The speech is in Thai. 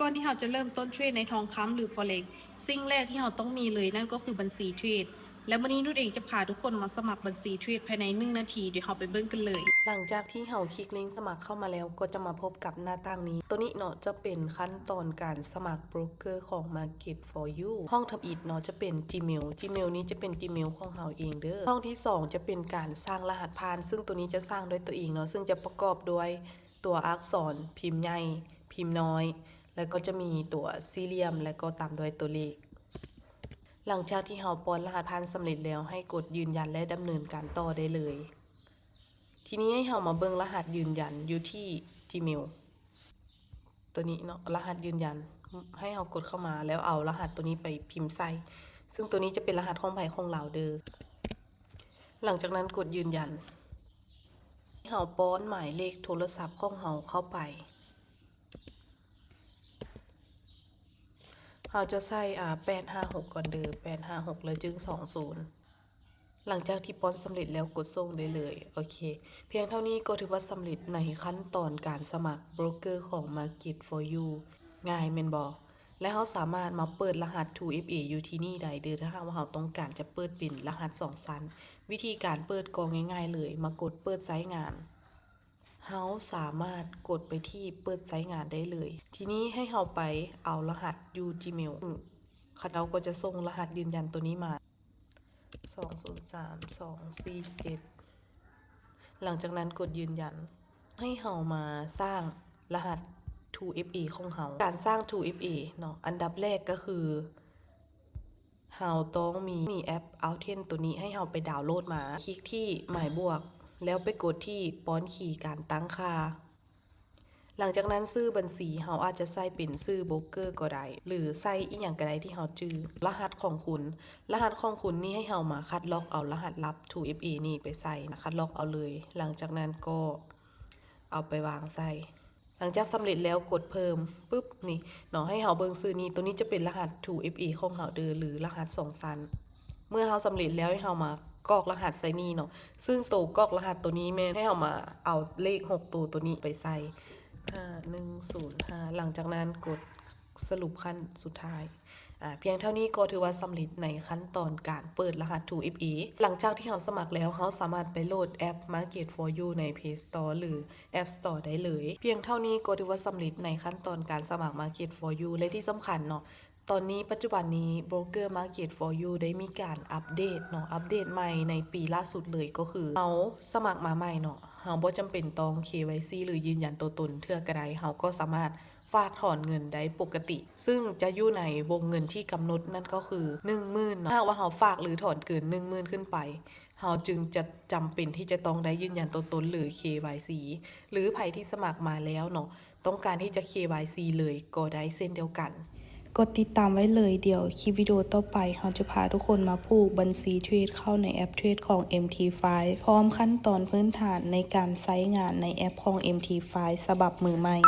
ก่อนที่เราจะเริ่มต้นเทรดในทองคำหรือ Forex สิ่งแรกที่เราต้องมีเลยนั่นก็คือบัญชีเทรดและวันนี้นุชเองจะพาทุกคนมาสมัครบัญชีเทรดภายใน1 นาทีเดี๋ยวเราไปเบิ่งกันเลยหลังจากที่เราคลิกลิงก์สมัครเข้ามาแล้วก็จะมาพบกับหน้าต่างนี้ตัวนี้เนาะจะเป็นขั้นตอนการสมัครโบรกเกอร์ของ Market for You ห้องทำอิฐเนาะจะเป็น Gmail นี้จะเป็น Gmail ของเราเองเด้อห้องที่2จะเป็นการสร้างรหัสผ่านซึ่งตัวนี้จะสร้างด้วยตัวเองเนาะซึ่งจะประกอบด้วยตัวอักษรพิมพ์ใหญ่พิมพ์น้อยแล้วก็จะมีตัวสี่เหลี่ยมแล้วก็ตามด้วยตัวเลขหลังจากที่เราป้อนรหัสผ่านสำเร็จแล้วให้กดยืนยันและดำเนินการต่อได้เลยทีนี้ให้เรามาเบิ่งรหัสยืนยันอยู่ที่ Gmail ตัวนี้เนาะรหัสยืนยันให้เรากดเข้ามาแล้วเอารหัสตัวนี้ไปพิมพ์ใส่ซึ่งตัวนี้จะเป็นรหัสของไผของเราเด้อหลังจากนั้นกดยืนยันเราป้อนหมายเลขโทรศัพท์ของเราเข้าไปเราจะใส่856ก่อนเด้อ856แล้วจึง20หลังจากที่ป้อนสำเร็จแล้วกดส่งได้เลยโอเคเพียงเท่านี้ก็ถือว่าสำเร็จในขั้นตอนการสมัครโบรกเกอร์ของ Market for You ง่ายแม่นบ่และเราสามารถมาเปิดรหัส 2FA อยู่ที่นี่ได้เด้อถ้าหากว่าเราต้องการจะเปิดเป็นรหัส2ชั้นวิธีการเปิดก็ง่ายๆเลยมากดเปิดใช้งานเราสามารถกดไปที่เปิดใช้งานได้เลยทีนี้ให้เราไปเอารหัส Gmail เขาก็จะส่งรหัสยืนยันตัวนี้มา203247หลังจากนั้นกดยืนยันให้เรามาสร้างรหัส 2FA ของเราการสร้าง 2FA เนาะอันดับแรกก็คือเราต้องมีแอป Outhen ตัวนี้ให้เราไปดาวน์โหลดมาคลิกที่หมายบวกแล้วไปกดที่ป้อนคีย์การตั้งค่าหลังจากนั้นชื่อบัญชีเราอาจจะใส่เป็นชื่อโบรกเกอร์ก็ได้หรือใส่อีหยังก็ได้ที่เราจื้อรหัสของคุณนี่ให้เรามาคัดลอกเอารหัสลับ 2FA นี่ไปใส่นะคัดลอกเอาเลยหลังจากนั้นก็เอาไปวางใส่หลังจากสำเร็จแล้วกดเพิ่มปุ๊บนี่เนาะให้เราเบิ่งชื่อนี้ตัวนี้จะเป็นรหัส 2FA ของเราเด้อหรือรหัส2ชั้นเมื่อเราสำเร็จแล้วให้เรามากรอกรหัสใส่นี่เนาะซึ่งตัวกรอกรหัสตัวนี้แม่ให้เรามาเอาเลข6ตัวนี้ไปใส่5105หลังจากนั้นกดสรุปขั้นสุดท้ายเพียงเท่านี้ก็ถือว่าสำเร็จในขั้นตอนการเปิดรหัส 2FA หลังจากที่เราสมัครแล้วเราสามารถไปโหลดแอป Market for You ใน Play Store หรือ App Store ได้เลยเพียงเท่านี้ก็ถือว่าสำเร็จในขั้นตอนการสมัคร Market for You และที่สำคัญเนาะตอนนี้ปัจจุบันนี้โบรกเกอร์ Market for You ได้มีการอัปเดตเนาะอัปเดตใหม่ในปีล่าสุดเลยก็คือเราสมัครมาใหม่เนาะเราบ่จำเป็นต้อง KYC หรือยืนยันตัวตนเทื่อกระไดเราก็สามารถฝากถอนเงินได้ปกติซึ่งจะอยู่ในวงเงินที่กำหนดนั่นก็คือ 10,000 เนาะถ้าว่าเราฝากหรือถอนเกิน 10,000 ขึ้นไปเราจึงจะจำเป็นที่จะต้องได้ยืนยันตัวตนหรือ KYC หรือใครที่สมัครมาแล้วเนาะต้องการที่จะ KYC เลยก็ได้เส้นเดียวกันกดติดตามไว้เลยเดี๋ยวคลิปวิดีโอต่อไปเราจะพาทุกคนมาผูกบัญชีเทรดเข้าในแอปเทรดของ MT5 พร้อมขั้นตอนพื้นฐานในการใช้งานในแอปของ MT5 ฉบับมือใหม่